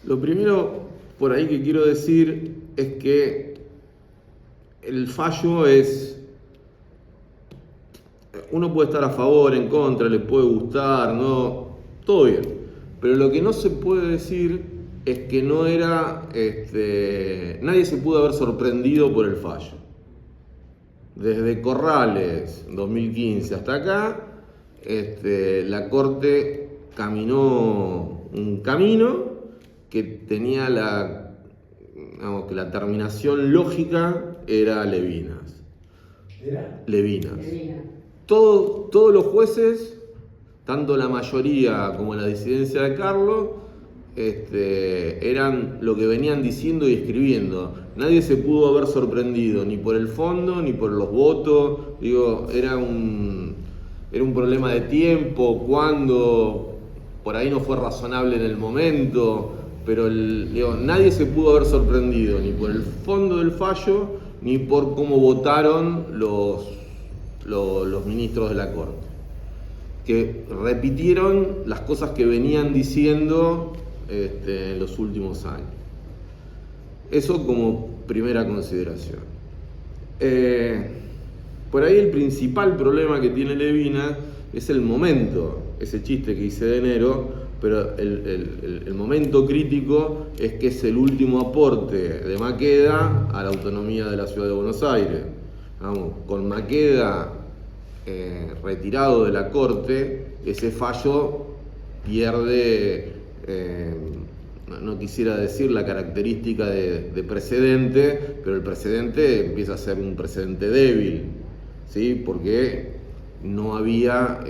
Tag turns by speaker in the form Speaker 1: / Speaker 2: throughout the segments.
Speaker 1: Lo primero por ahí que quiero decir es que el fallo es... Uno puede estar a favor, en contra, le puede gustar, no, todo bien. Pero lo que no se puede decir es que no era, nadie se pudo haber sorprendido por el fallo. Desde Corrales 2015 hasta acá, la Corte caminó un camino que tenía que la terminación lógica era Levinas. Levinas. Todos los jueces, tanto la mayoría como la disidencia de Carlos, eran lo que venían diciendo y escribiendo. Nadie se pudo haber sorprendido ni por el fondo ni por los votos. Digo, era un problema de tiempo, cuando por ahí no fue razonable en el momento, pero nadie se pudo haber sorprendido ni por el fondo del fallo ni por cómo votaron los ministros de la Corte, que repitieron las cosas que venían diciendo en los últimos años. Eso como primera consideración. Por ahí el principal problema que tiene Levinas es el momento, ese chiste que hice de enero, pero el momento crítico es que es el último aporte de Maqueda a la autonomía de la Ciudad de Buenos Aires. Vamos, con Maqueda retirado de la Corte, ese fallo pierde, no quisiera decir la característica de precedente, pero el precedente empieza a ser un precedente débil, ¿sí? Porque no había,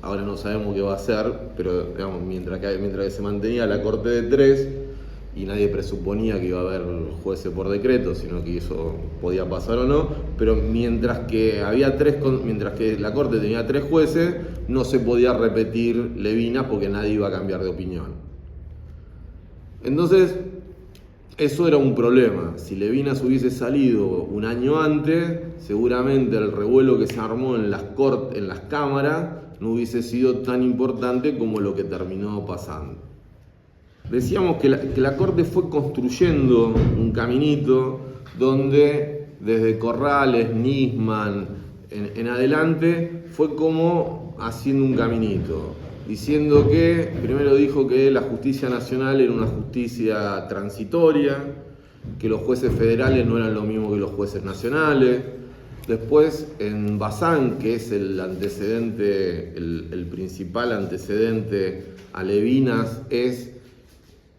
Speaker 1: ahora no sabemos qué va a ser, pero digamos, mientras que se mantenía la Corte de 3, y nadie presuponía que iba a haber jueces por decreto, sino que eso podía pasar o no, pero mientras que la Corte tenía 3 jueces, no se podía repetir Levinas porque nadie iba a cambiar de opinión. Entonces, eso era un problema. Si Levinas hubiese salido un año antes, seguramente el revuelo que se armó en las cámaras no hubiese sido tan importante como lo que terminó pasando. Decíamos que la Corte fue construyendo un caminito donde desde Corrales, Nisman, en adelante, fue como haciendo un caminito, diciendo que, primero dijo que la justicia nacional era una justicia transitoria, que los jueces federales no eran lo mismo que los jueces nacionales. Después, en Bazán, que es el antecedente, el principal antecedente a Levinas,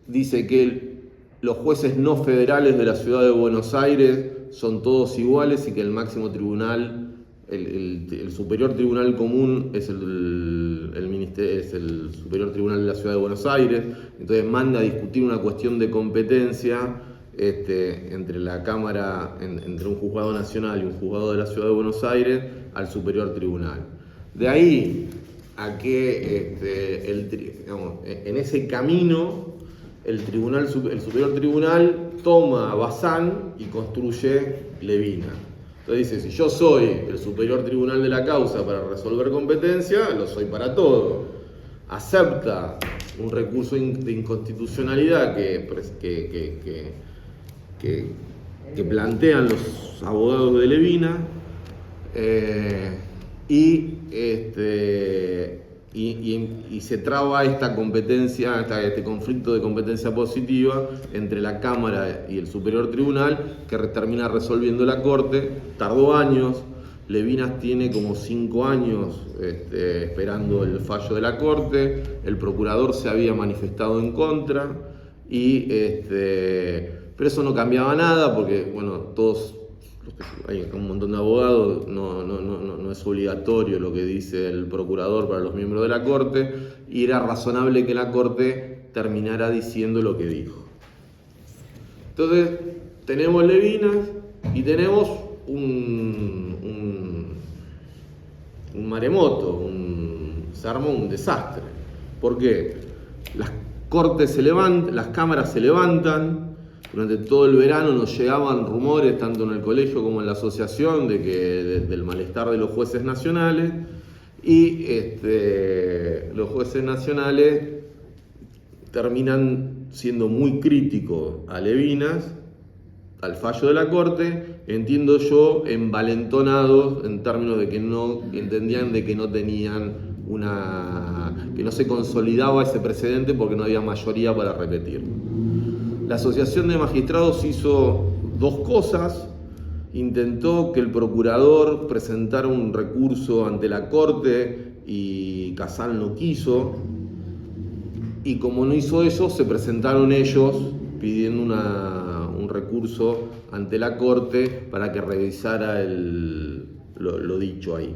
Speaker 1: dice que los jueces no federales de la Ciudad de Buenos Aires son todos iguales y que el máximo tribunal, el superior tribunal común es el superior tribunal de la Ciudad de Buenos Aires. Entonces manda a discutir una cuestión de competencia entre la Cámara, entre un juzgado nacional y un juzgado de la Ciudad de Buenos Aires al superior tribunal. De ahí a que en ese camino el superior tribunal toma Bazán y construye Levinas. Entonces dice, si yo soy el superior tribunal de la causa para resolver competencia, lo soy para todo. Acepta un recurso de inconstitucionalidad que plantean los abogados de Levinas y se traba esta competencia, este conflicto de competencia positiva entre la Cámara y el Superior Tribunal, que termina resolviendo la Corte. Tardó años. Levinas tiene como 5 años esperando el fallo de la Corte. El procurador se había manifestado en contra, pero eso no cambiaba nada porque, bueno, hay un montón de abogados, no es obligatorio lo que dice el procurador para los miembros de la Corte, y era razonable que la Corte terminara diciendo lo que dijo. Entonces, tenemos Levinas y tenemos un maremoto, se armó un desastre. ¿Por qué? Las cámaras se levantan. Durante todo el verano nos llegaban rumores, tanto en el colegio como en la asociación, del malestar de los jueces nacionales. Y los jueces nacionales terminan siendo muy críticos a Levinas, al fallo de la Corte, entiendo yo, envalentonados en términos de que no entendían de que no tenían que no se consolidaba ese precedente porque no había mayoría para repetir. La Asociación de Magistrados hizo dos cosas. Intentó que el procurador presentara un recurso ante la Corte y Casal no quiso. Y como no hizo eso, se presentaron ellos pidiendo un recurso ante la Corte para que revisara lo dicho ahí.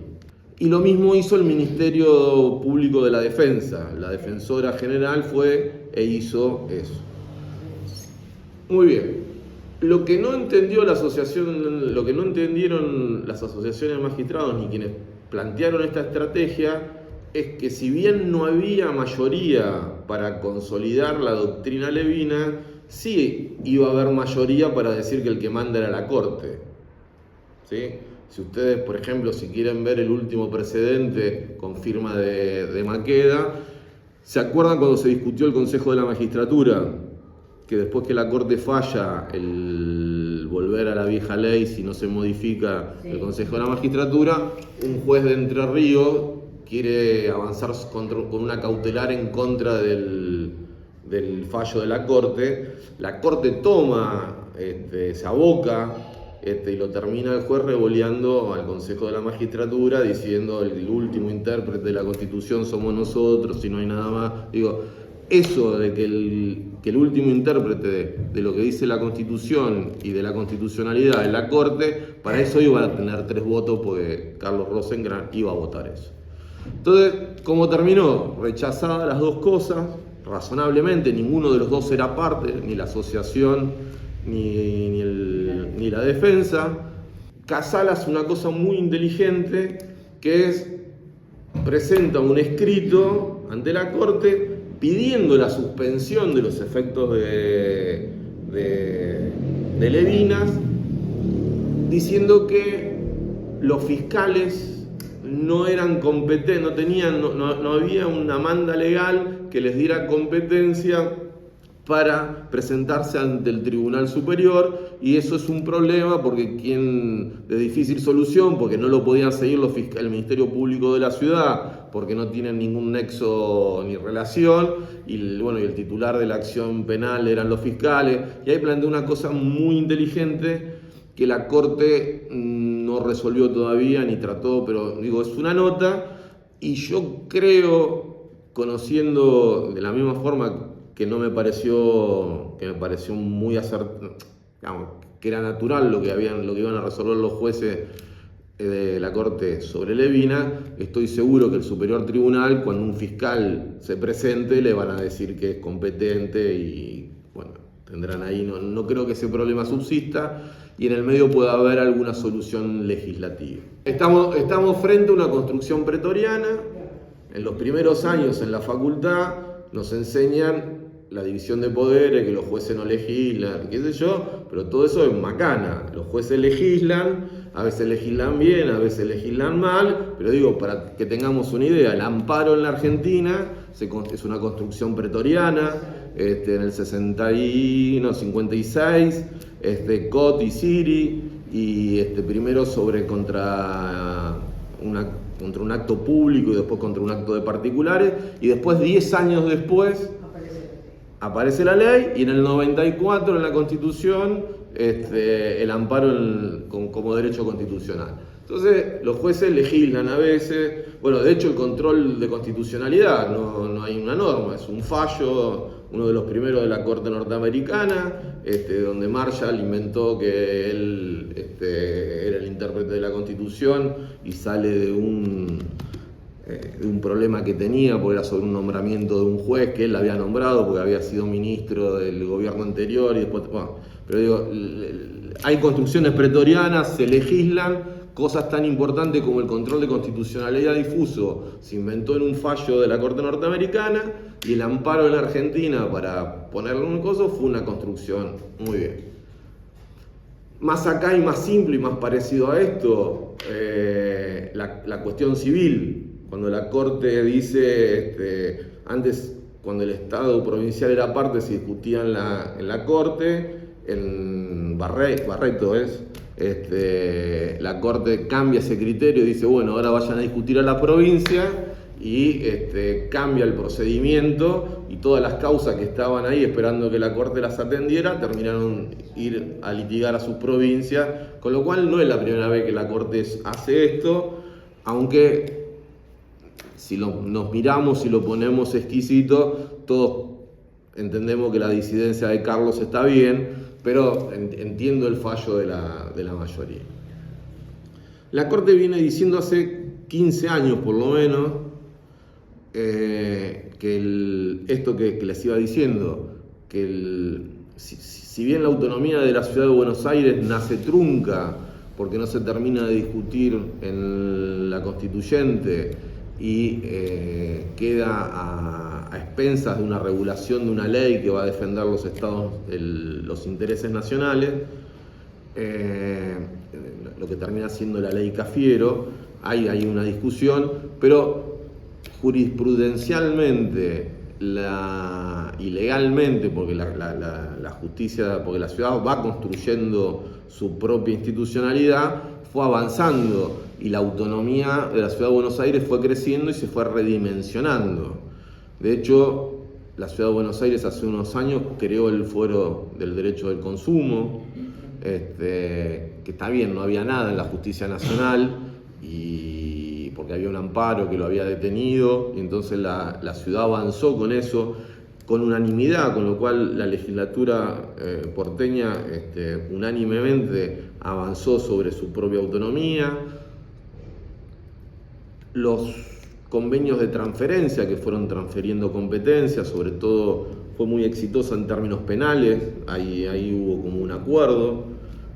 Speaker 1: Y lo mismo hizo el Ministerio Público de la Defensa. La Defensora General fue e hizo eso. Muy bien. Lo que no entendió la asociación, lo que no entendieron las asociaciones de magistrados ni quienes plantearon esta estrategia es que si bien no había mayoría para consolidar la doctrina levina, sí iba a haber mayoría para decir que el que manda era la Corte. ¿Sí? Si ustedes, por ejemplo, si quieren ver el último precedente con firma de Maqueda, ¿se acuerdan cuando se discutió el Consejo de la Magistratura? Que después que la Corte falla, el volver a la vieja ley si no se modifica el Consejo de la Magistratura, un juez de Entre Ríos quiere avanzar con una cautelar en contra del fallo de la Corte toma, se aboca y lo termina el juez revoleando al Consejo de la Magistratura diciendo el último intérprete de la Constitución somos nosotros y no hay nada más. Digo, eso de que el último intérprete de lo que dice la Constitución y de la constitucionalidad es la Corte, para eso iba a tener 3 votos porque Carlos Rosengren iba a votar eso. Entonces, ¿cómo terminó? Rechazadas las dos cosas, razonablemente, ninguno de los dos era parte, ni la asociación ni la defensa. Casal hace una cosa muy inteligente, que es presenta un escrito ante la Corte pidiendo la suspensión de los efectos de Levinas, diciendo que los fiscales no eran competentes, no había una manda legal que les diera competencia para presentarse ante el Tribunal Superior, y eso es un problema porque de difícil solución, porque no lo podían seguir el Ministerio Público de la ciudad, porque no tienen ningún nexo ni relación, y el titular de la acción penal eran los fiscales, y ahí planteó una cosa muy inteligente que la Corte no resolvió todavía ni trató, pero digo, es una nota, y yo creo, conociendo de la misma forma que me pareció muy acertado, que era natural lo que iban a resolver los jueces de la Corte sobre Levina, estoy seguro que el Superior Tribunal, cuando un fiscal se presente, le van a decir que es competente y bueno, tendrán ahí, no creo que ese problema subsista y en el medio pueda haber alguna solución legislativa. Estamos frente a una construcción pretoriana. En los primeros años en la facultad nos enseñan la división de poderes, que los jueces no legislan, qué sé yo, pero todo eso es macana. Los jueces legislan, a veces legislan bien, a veces legislan mal, pero digo, para que tengamos una idea, el amparo en la Argentina es una construcción pretoriana, en el 56, Cot y Siri, y primero contra un acto público y después contra un acto de particulares, y después 10 años después aparece la ley, y en el 94 en la Constitución el amparo como derecho constitucional. Entonces los jueces legislan a veces, de hecho el control de constitucionalidad no hay una norma, es un fallo, uno de los primeros de la Corte norteamericana, donde Marshall inventó que él era el intérprete de la Constitución y sale de un problema que tenía, porque era sobre un nombramiento de un juez que él había nombrado porque había sido ministro del gobierno anterior y después, pero digo, hay construcciones pretorianas, se legislan, cosas tan importantes como el control de constitucionalidad difuso se inventó en un fallo de la Corte norteamericana, y el amparo en la Argentina para ponerle un coso fue una construcción muy bien. Más acá y más simple y más parecido a esto, la cuestión civil. Cuando la Corte dice, antes cuando el Estado provincial era parte, se discutía en la Corte, en Barreto la Corte cambia ese criterio y dice, bueno, ahora vayan a discutir a la provincia, y cambia el procedimiento, y todas las causas que estaban ahí esperando que la Corte las atendiera terminaron ir a litigar a sus provincias, con lo cual no es la primera vez que la Corte hace esto, aunque si nos miramos y lo ponemos exquisito, todos entendemos que la disidencia de Carlos está bien, pero entiendo el fallo de la mayoría. La Corte viene diciendo hace 15 años por lo menos, esto que les iba diciendo, que si bien la autonomía de la ciudad de Buenos Aires nace trunca, porque no se termina de discutir en la constituyente y queda a expensas de una regulación de una ley que va a defender los estados, los intereses nacionales, lo que termina siendo la ley Cafiero, hay una discusión, pero jurisprudencialmente y legalmente, porque la justicia, porque la ciudad va construyendo su propia institucionalidad, fue avanzando y la autonomía de la ciudad de Buenos Aires fue creciendo y se fue redimensionando. De hecho, la ciudad de Buenos Aires hace unos años creó el Fuero del Derecho del Consumo, que está bien, no había nada en la justicia nacional, y porque había un amparo que lo había detenido, y entonces la ciudad avanzó con eso, con unanimidad, con lo cual la legislatura porteña unánimemente avanzó sobre su propia autonomía. Los convenios de transferencia que fueron transfiriendo competencias, sobre todo fue muy exitosa en términos penales, ahí hubo como un acuerdo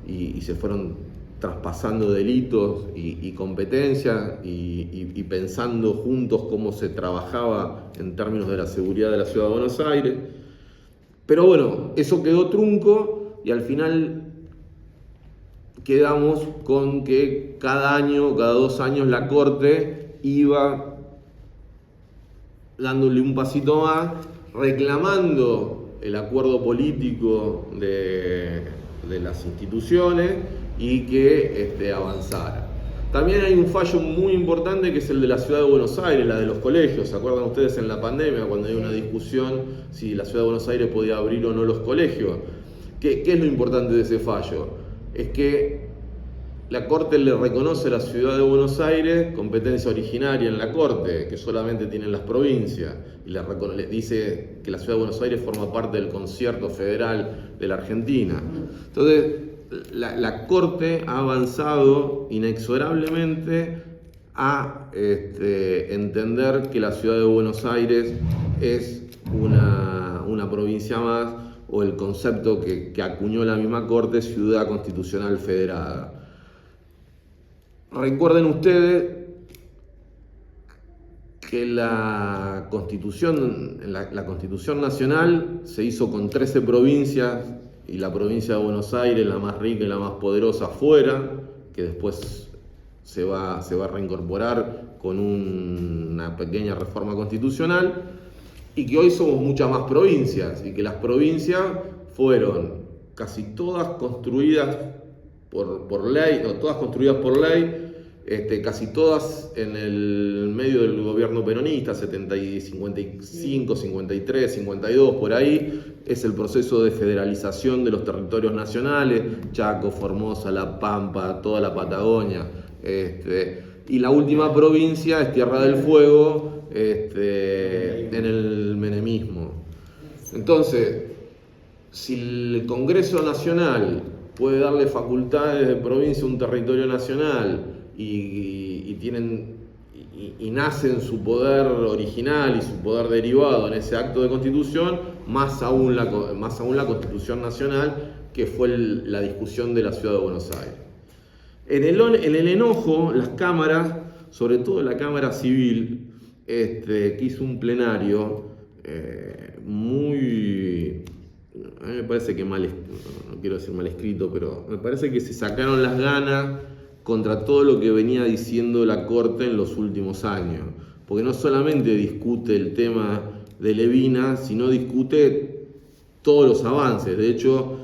Speaker 1: y se fueron traspasando delitos y competencias y pensando juntos cómo se trabajaba en términos de la seguridad de la ciudad de Buenos Aires. Pero bueno, eso quedó trunco y al final quedamos con que cada año, cada 2 años la Corte iba dándole un pasito más, reclamando el acuerdo político de las instituciones y que avanzara. También hay un fallo muy importante que es el de la ciudad de Buenos Aires, la de los colegios. ¿Se acuerdan ustedes en la pandemia cuando hay una discusión si la ciudad de Buenos Aires podía abrir o no los colegios? ¿Qué es lo importante de ese fallo? Es que la Corte le reconoce a la ciudad de Buenos Aires competencia originaria en la Corte, que solamente tienen las provincias, y le dice que la ciudad de Buenos Aires forma parte del concierto federal de la Argentina. Entonces, la Corte ha avanzado inexorablemente a entender que la ciudad de Buenos Aires es una provincia más, o el concepto que acuñó la misma Corte, ciudad constitucional federada. Recuerden ustedes que la Constitución Nacional se hizo con 13 provincias y la provincia de Buenos Aires, la más rica y la más poderosa, fuera, que después se va a reincorporar con una pequeña reforma constitucional, y que hoy somos muchas más provincias, y que las provincias fueron casi todas construidas por ley, o todas construidas por ley, casi todas en el medio del gobierno peronista, 55, 53, 52, por ahí, es el proceso de federalización de los territorios nacionales, Chaco, Formosa, La Pampa, toda la Patagonia, y la última provincia es Tierra del Fuego, en el menemismo. Entonces, si el Congreso Nacional puede darle facultades de provincia a un territorio nacional y nacen su poder original y su poder derivado en ese acto de constitución, más aún la Constitución Nacional, que fue la discusión de la ciudad de Buenos Aires. En el enojo, las cámaras, sobre todo la Cámara Civil, que hizo un plenario muy... A mí me parece que no quiero decir mal escrito, pero me parece que se sacaron las ganas contra todo lo que venía diciendo la Corte en los últimos años, porque no solamente discute el tema de Levinas si no discute todos los avances. De hecho,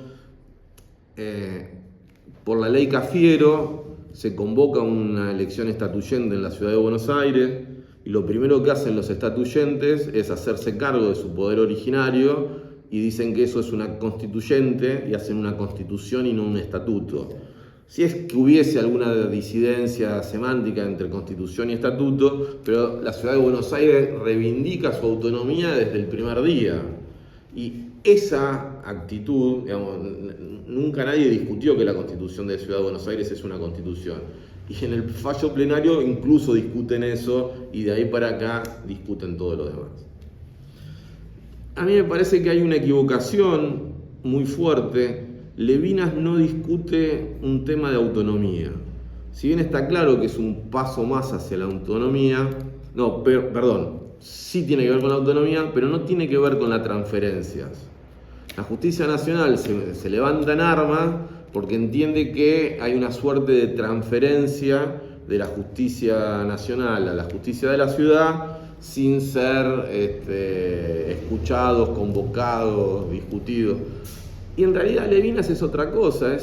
Speaker 1: por la ley Cafiero se convoca una elección estatuyente en la ciudad de Buenos Aires y lo primero que hacen los estatuyentes es hacerse cargo de su poder originario y dicen que eso es una constituyente y hacen una constitución y no un estatuto. Si es que hubiese alguna disidencia semántica entre constitución y estatuto, pero la ciudad de Buenos Aires reivindica su autonomía desde el primer día. Y esa actitud, digamos, nunca nadie discutió que la Constitución de la Ciudad de Buenos Aires es una constitución. Y en el fallo plenario incluso discuten eso y de ahí para acá discuten todo lo demás. A mí me parece que hay una equivocación muy fuerte. Levinas no discute un tema de autonomía. Si bien está claro que es un paso más hacia la autonomía, sí tiene que ver con la autonomía, pero no tiene que ver con las transferencias. La justicia nacional se levanta en armas porque entiende que hay una suerte de transferencia de la justicia nacional a la justicia de la ciudad sin ser escuchados, convocados, discutidos. Y en realidad Levinas es otra cosa,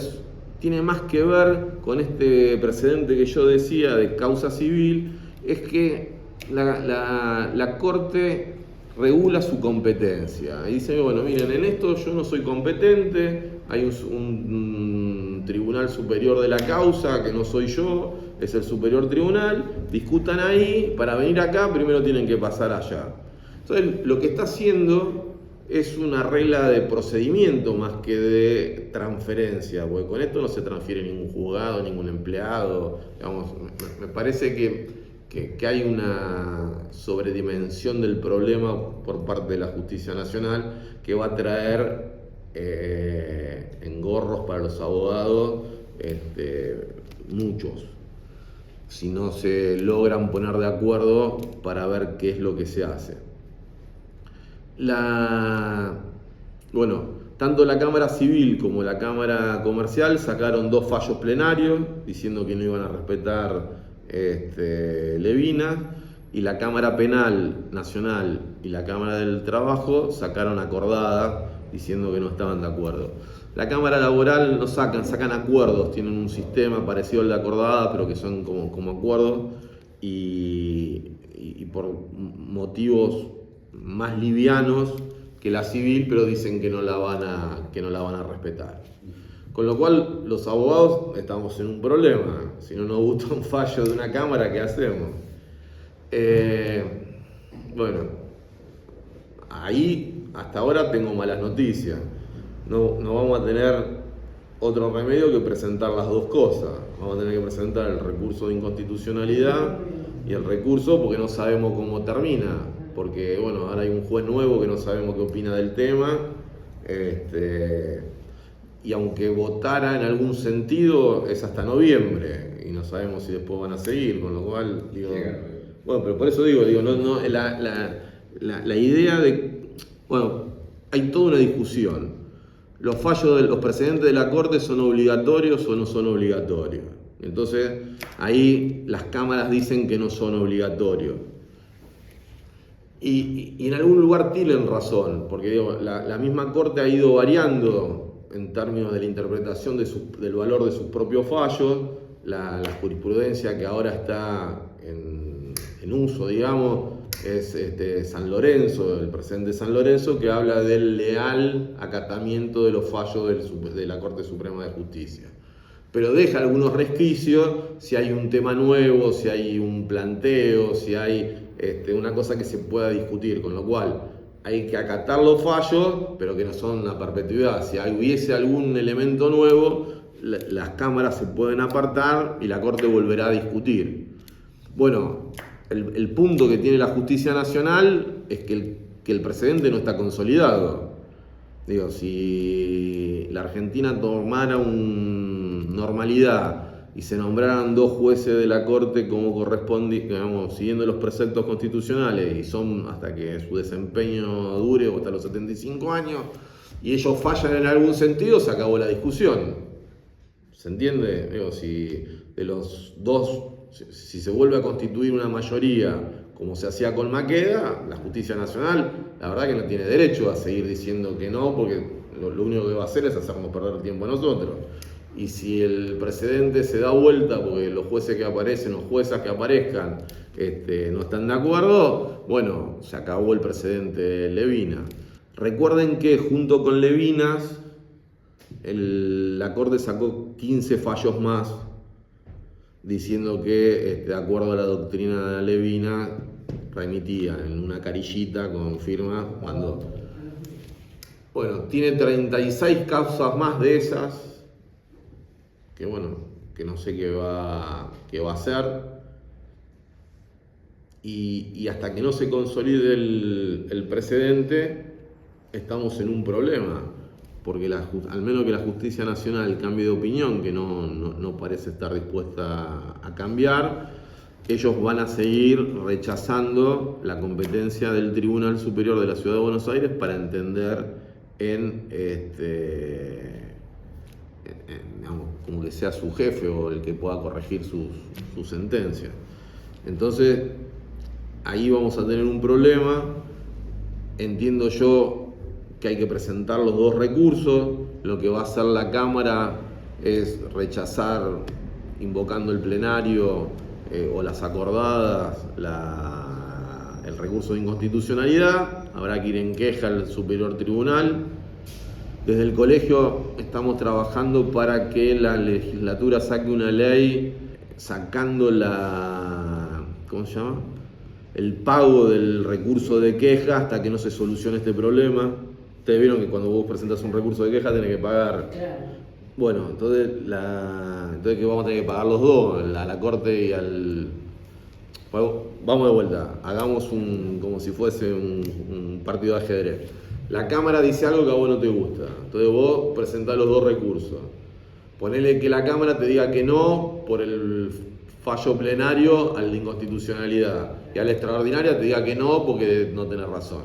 Speaker 1: tiene más que ver con este precedente que yo decía de causa civil, es que la Corte regula su competencia. Y dice, bueno, miren, en esto yo no soy competente, hay un tribunal superior de la causa que no soy yo, es el superior tribunal, discutan ahí, para venir acá primero tienen que pasar allá. Entonces lo que está haciendo es una regla de procedimiento más que de transferencia, porque con esto no se transfiere ningún juzgado, ningún empleado. Digamos, me parece que hay una sobredimensión del problema por parte de la justicia nacional que va a traer engorros para los abogados, muchos, si no se logran poner de acuerdo para ver qué es lo que se hace. Tanto la Cámara Civil como la Cámara Comercial sacaron 2 fallos plenarios diciendo que no iban a respetar Levinas, y la Cámara Penal Nacional y la Cámara del Trabajo sacaron acordada diciendo que no estaban de acuerdo. La Cámara Laboral no sacan acuerdos, tienen un sistema parecido al de acordada, pero que son como acuerdos y por motivos más livianos que la civil, pero dicen que no la van a respetar. Con lo cual los abogados estamos en un problema. Si no nos gusta un fallo de una cámara, ¿qué hacemos? Ahí hasta ahora tengo malas noticias. No vamos a tener otro remedio que presentar las dos cosas. Vamos a tener que presentar el recurso de inconstitucionalidad y el recurso porque no sabemos cómo termina. Porque ahora hay un juez nuevo que no sabemos qué opina del tema. Y aunque votara en algún sentido, es hasta noviembre y no sabemos si después van a seguir, con lo cual pero por eso digo, la idea de, hay toda una discusión. Los fallos de los precedentes de la Corte son obligatorios o no son obligatorios. Entonces, ahí las cámaras dicen que no son obligatorios. Y en algún lugar tienen razón, porque la misma Corte ha ido variando en términos de la interpretación del valor de sus propios fallos. La jurisprudencia que ahora está en uso, digamos, es San Lorenzo, el precedente de San Lorenzo, que habla del leal acatamiento de los fallos de la Corte Suprema de Justicia. Pero deja algunos resquicios si hay un tema nuevo, si hay un planteo, si hay una cosa que se pueda discutir, con lo cual hay que acatar los fallos, pero que no son a perpetuidad. Si hubiese algún elemento nuevo, las cámaras se pueden apartar y la Corte volverá a discutir. El punto que tiene la justicia nacional es que el precedente no está consolidado. Si la Argentina tomara normalidad y se nombraran 2 jueces de la Corte como corresponde, siguiendo los preceptos constitucionales, y son hasta que su desempeño dure o hasta los 75 años, y ellos fallan en algún sentido, se acabó la discusión. ¿Se entiende? Si de los 2, si se vuelve a constituir una mayoría como se hacía con Maqueda, la justicia nacional, la verdad que no tiene derecho a seguir diciendo que no, porque lo único que va a hacer es hacernos perder tiempo a nosotros. Y si el precedente se da vuelta porque los jueces que aparecen, los juezas que aparezcan, no están de acuerdo, bueno, se acabó el precedente Levinas. Recuerden que junto con Levinas, la Corte sacó 15 fallos más, diciendo que, de acuerdo a la doctrina Levinas, remitía en una carillita con firma cuando... Bueno, tiene 36 causas más de esas, que bueno, que no sé qué va a hacer. Y hasta que no se consolide el precedente, estamos en un problema, porque al menos que la Justicia Nacional cambie de opinión, que no parece estar dispuesta a cambiar, ellos van a seguir rechazando la competencia del Tribunal Superior de la Ciudad de Buenos Aires para entender digamos, como que sea su jefe o el que pueda corregir su sentencia. Entonces, ahí vamos a tener un problema. Entiendo yo que hay que presentar los dos recursos. Lo que va a hacer la Cámara es rechazar, invocando el plenario o las acordadas, el recurso de inconstitucionalidad. Habrá que ir en queja al Superior Tribunal. Desde el colegio estamos trabajando para que la legislatura saque una ley sacando ¿cómo se llama? El pago del recurso de queja hasta que no se solucione este problema. Ustedes vieron que cuando vos presentas un recurso de queja tenés que pagar. Bueno, entonces que vamos a tener que pagar los dos, a la Corte y al... Vamos de vuelta, hagamos como si fuese un partido de ajedrez. La Cámara dice algo que a vos no te gusta, entonces vos presentás los dos recursos. Ponele que la Cámara te diga que no por el fallo plenario al de inconstitucionalidad y a la extraordinaria te diga que no porque no tenés razón.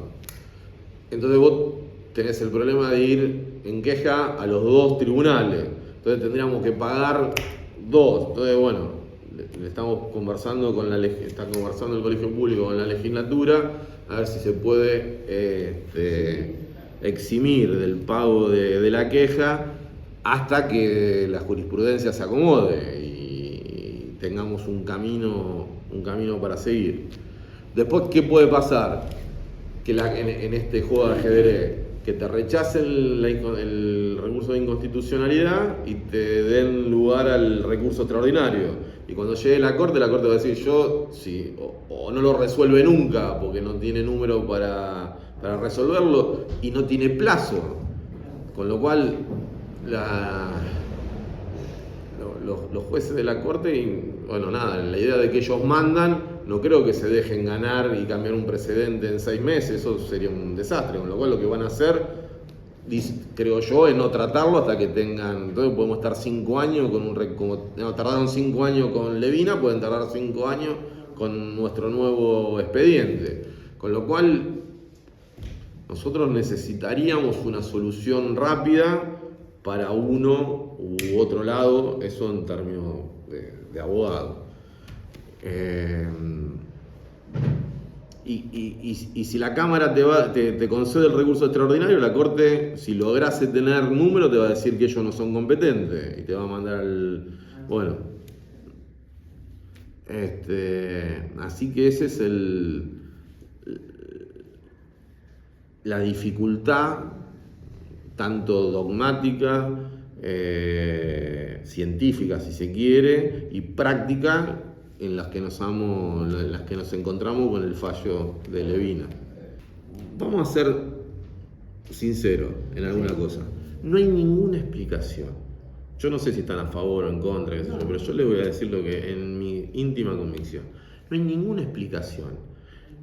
Speaker 1: Entonces vos tenés el problema de ir en queja a los dos tribunales, entonces tendríamos que pagar dos. Entonces bueno, le estamos conversando está conversando el Colegio Público con la legislatura a ver si se puede eximir del pago de la queja hasta que la jurisprudencia se acomode y tengamos un camino para seguir. Después, ¿qué puede pasar? Que en este juego de ajedrez, que te rechacen el recurso de inconstitucionalidad y te den lugar al recurso extraordinario. Y cuando llegue la Corte va a decir sí, o no lo resuelve nunca porque no tiene número para resolverlo y no tiene plazo. Con lo cual, los jueces de la Corte, la idea de que ellos mandan, no creo que se dejen ganar y cambiar un precedente en 6 meses, eso sería un desastre. Con lo cual, lo que van a hacer, creo yo, es no tratarlo hasta que tengan. Entonces podemos estar 5 años tardaron 5 años con Levinas, pueden tardar 5 años con nuestro nuevo expediente. Con lo cual, nosotros necesitaríamos una solución rápida para uno u otro lado, eso en términos de abogado. Y si la Cámara te concede el recurso extraordinario, la Corte, si lograse tener número, te va a decir que ellos no son competentes y te va a mandar bueno. Así que ese es la dificultad, tanto dogmática, científica si se quiere, y práctica, en las que nos encontramos con el fallo de Levinas. Vamos a ser sinceros en alguna cosa. No hay ninguna explicación. Yo no sé si están a favor o en contra, pero yo les voy a decir lo que en mi íntima convicción. No hay ninguna explicación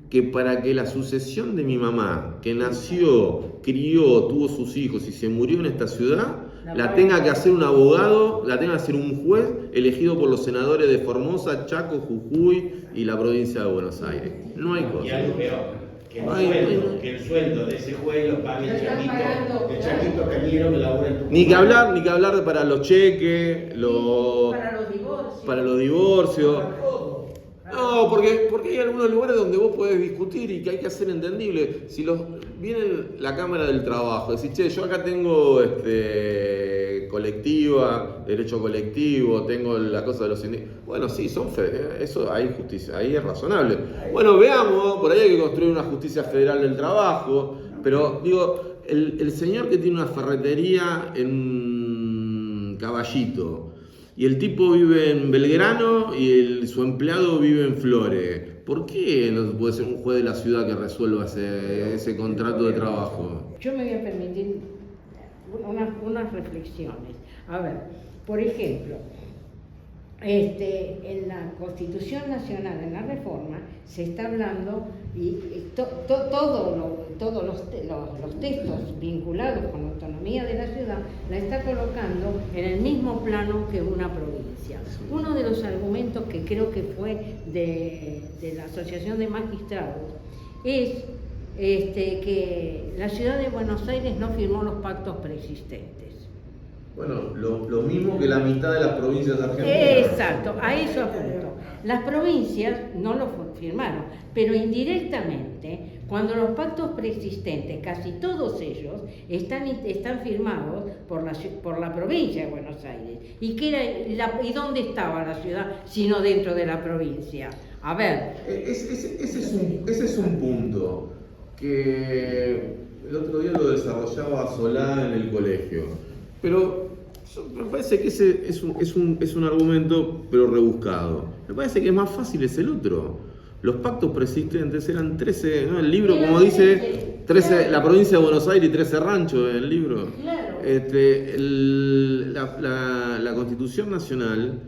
Speaker 1: que para que la sucesión de mi mamá, que nació, crió, tuvo sus hijos y se murió en esta ciudad, la tenga que hacer un abogado, la tenga que hacer un juez elegido por los senadores de Formosa, Chaco, Jujuy y la provincia de Buenos Aires. No hay cosa.
Speaker 2: Y algo peor, que el sueldo de ese juez lo pague el chaquito cañero que labura en tu
Speaker 1: ni que hablar de para los cheques, para los divorcios. No, porque hay algunos lugares donde vos podés discutir y que hay que hacer entendible. Si viene la Cámara del Trabajo, decís, che, yo acá tengo colectiva, derecho colectivo, tengo la cosa de los sindicatos. Bueno, sí, eso hay justicia, ahí es razonable. Bueno, veamos, por ahí hay que construir una justicia federal del trabajo, pero digo, el señor que tiene una ferretería en Caballito, y el tipo vive en Belgrano y su empleado vive en Flores, ¿por qué no puede ser un juez de la ciudad que resuelva ese contrato de trabajo?
Speaker 3: Yo me voy a permitir unas reflexiones. A ver, por ejemplo, en la Constitución Nacional, en la reforma, se está hablando, y todos los textos vinculados con la autonomía de la ciudad, la está colocando en el mismo plano que una provincia. Uno de los argumentos que creo que fue de la Asociación de Magistrados es que la ciudad de Buenos Aires no firmó los pactos preexistentes.
Speaker 1: Bueno, lo mismo que la mitad de las provincias argentinas.
Speaker 3: Exacto, a eso apunto. Las provincias no lo firmaron, pero indirectamente, cuando los pactos preexistentes, casi todos ellos, están firmados por la provincia de Buenos Aires. ¿Y dónde estaba la ciudad sino dentro de la provincia? A ver.
Speaker 1: Ese es un punto que el otro día lo desarrollaba Solá en el colegio. Pero me parece que ese es un argumento, pero rebuscado. Me parece que es más fácil es el otro. Los pactos preexistentes eran 13, ¿no? El libro, como dice, 13, la provincia de Buenos Aires y 13 ranchos en el libro.
Speaker 3: Claro.
Speaker 1: La Constitución Nacional,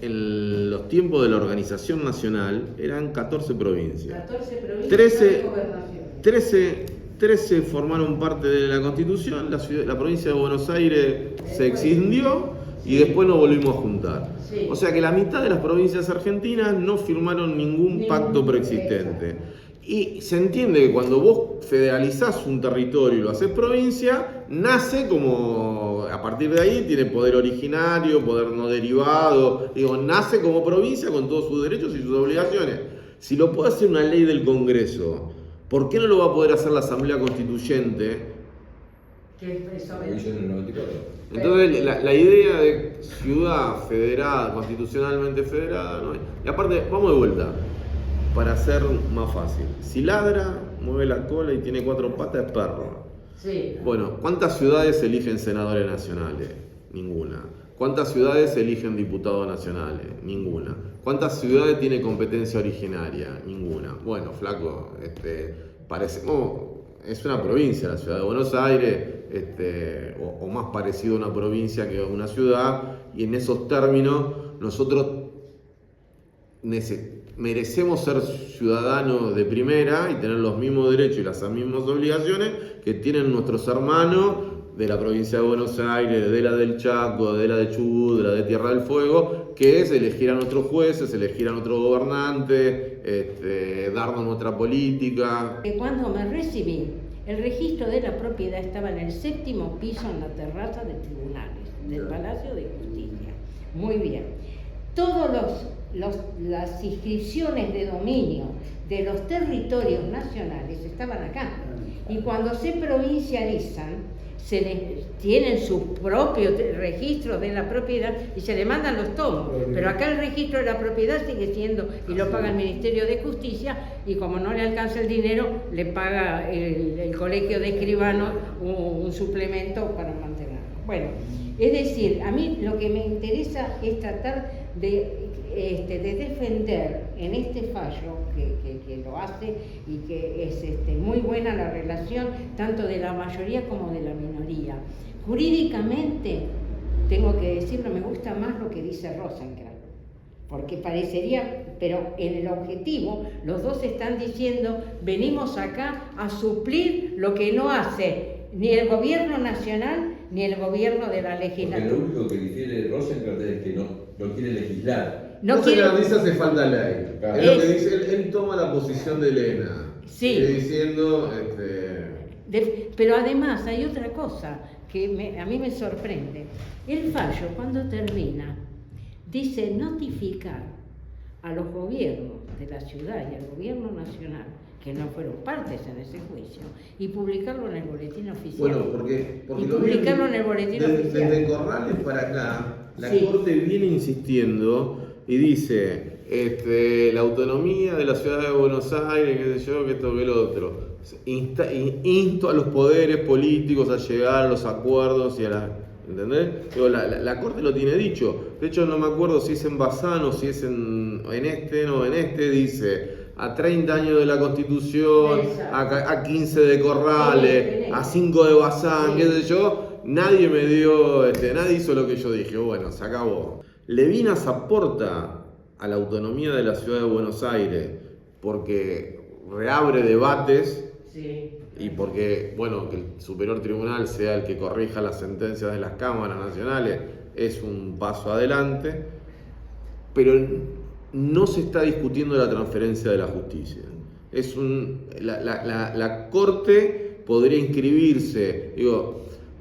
Speaker 1: en los tiempos de la Organización Nacional, eran 14 provincias.
Speaker 3: 14 provincias y gobernaciones.
Speaker 1: 13 formaron parte de la Constitución, la provincia de Buenos Aires se extinguió y después nos volvimos a juntar.
Speaker 3: Sí.
Speaker 1: O sea que la mitad de las provincias argentinas no firmaron ningún pacto preexistente. Y se entiende que cuando vos federalizás un territorio y lo haces provincia, nace como, a partir de ahí tiene poder originario, poder no derivado, nace como provincia con todos sus derechos y sus obligaciones. Si lo puede hacer una ley del Congreso, ¿por qué no lo va a poder hacer la Asamblea Constituyente? Entonces la idea de ciudad federada, constitucionalmente federada, ¿no? Y aparte, vamos de vuelta, para hacer más fácil. Si ladra, mueve la cola y tiene 4 patas, es perro.
Speaker 3: Sí.
Speaker 1: Bueno, ¿cuántas ciudades eligen senadores nacionales? Ninguna. ¿Cuántas ciudades eligen diputados nacionales? Ninguna. ¿Cuántas ciudades tiene competencia originaria? Ninguna. Bueno, flaco, parece... es una provincia la ciudad de Buenos Aires, o más parecido a una provincia que a una ciudad, y en esos términos nosotros merecemos ser ciudadanos de primera y tener los mismos derechos y las mismas obligaciones que tienen nuestros hermanos de la provincia de Buenos Aires, de la del Chaco, de la de Chubut, de la de Tierra del Fuego, que es elegir a nuestros jueces, elegir a nuestros gobernantes, darnos nuestra política.
Speaker 3: Cuando me recibí, el registro de la propiedad estaba en el 7º piso en la terraza de tribunales del Palacio de Justicia. Muy bien. Todas las inscripciones de dominio de los territorios nacionales estaban acá. Y cuando se provincializan, tienen su propio registro de la propiedad y se le mandan los tomos, pero acá el registro de la propiedad sigue siendo, y lo paga el Ministerio de Justicia, y como no le alcanza el dinero, le paga el Colegio de Escribanos un suplemento para mantenerlo. Bueno, es decir, a mí lo que me interesa es tratar de defender en este fallo que lo hace, y que es muy buena la relación tanto de la mayoría como de la minoría. Jurídicamente, tengo que decirlo, me gusta más lo que dice Rosenkrantz, porque parecería, pero en el objetivo los dos están diciendo: venimos acá a suplir lo que no hace ni el gobierno nacional ni el gobierno de la legislatura.
Speaker 4: Porque lo único que difiere Rosenkrantz es que no quiere legislar.
Speaker 1: No se garantiza, hace falta ley.
Speaker 4: Claro.
Speaker 1: Es lo que dice, él toma la posición de Elena.
Speaker 3: Sí.
Speaker 1: Diciendo,
Speaker 3: pero además hay otra cosa que a mí me sorprende. El fallo, cuando termina, dice notificar a los gobiernos de la ciudad y al gobierno nacional, que no fueron partes en ese juicio, y publicarlo en el boletín oficial.
Speaker 1: Bueno, porque
Speaker 3: y
Speaker 1: lo
Speaker 3: publicarlo en el boletín oficial.
Speaker 1: Desde Corrales para acá, la
Speaker 3: Sí.
Speaker 1: Corte viene insistiendo y dice la autonomía de la ciudad de Buenos Aires, qué sé yo, que esto, que lo otro. Insto a los poderes políticos a llegar a los acuerdos y a la... ¿Entendés? Digo, la Corte lo tiene dicho. De hecho, no me acuerdo si es en Bassano, si es en este dice a 30 años de la Constitución, a 15 de Corrales, a 5 de Bazán, qué sé yo. Nadie me dio, nadie hizo lo que yo dije. Bueno, se acabó. Levinas aporta a la autonomía de la ciudad de Buenos Aires porque reabre debates.
Speaker 3: Sí.
Speaker 1: Y porque, bueno, que el Superior Tribunal sea el que corrija las sentencias de las cámaras nacionales es un paso adelante, pero no se está discutiendo la transferencia de la justicia. La Corte podría inscribirse,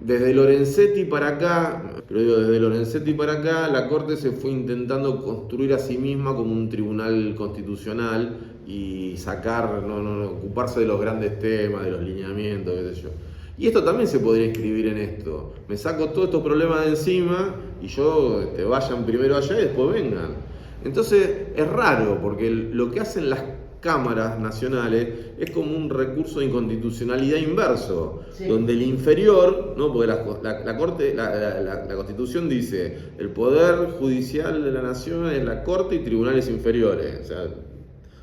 Speaker 1: desde Lorenzetti para acá, la Corte se fue intentando construir a sí misma como un tribunal constitucional y sacar, ocuparse de los grandes temas, de los lineamientos, qué sé yo. Y esto también se podría inscribir en esto. Me saco todos estos problemas de encima y yo, vayan primero allá y después vengan. Entonces es raro, porque lo que hacen las cámaras nacionales es como un recurso de inconstitucionalidad inverso, sí, donde el inferior, ¿no? Porque la Corte, la Constitución dice el poder judicial de la nación es la Corte y tribunales inferiores.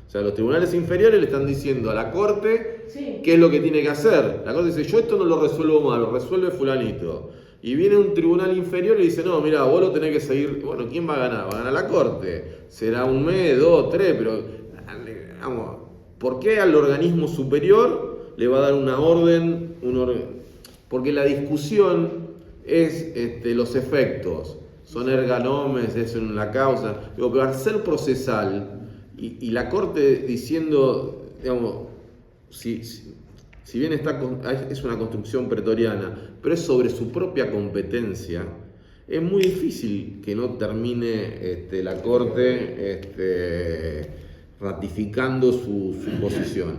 Speaker 1: O sea, los tribunales inferiores le están diciendo a la Corte, sí, qué es lo que tiene que hacer. La Corte dice, yo esto no lo resuelvo mal, lo resuelve fulanito. Y viene un tribunal inferior y dice, no, mira, vos lo tenés que seguir. Bueno, ¿quién va a ganar? Va a ganar la Corte. Será un mes, 2, 3, pero vamos, ¿por qué al organismo superior le va a dar una orden? Porque la discusión es los efectos, son erganomes, es en la causa. Pero al ser procesal, y la Corte diciendo, digamos, si bien es una construcción pretoriana, pero es sobre su propia competencia, es muy difícil que no termine la Corte ratificando su posición.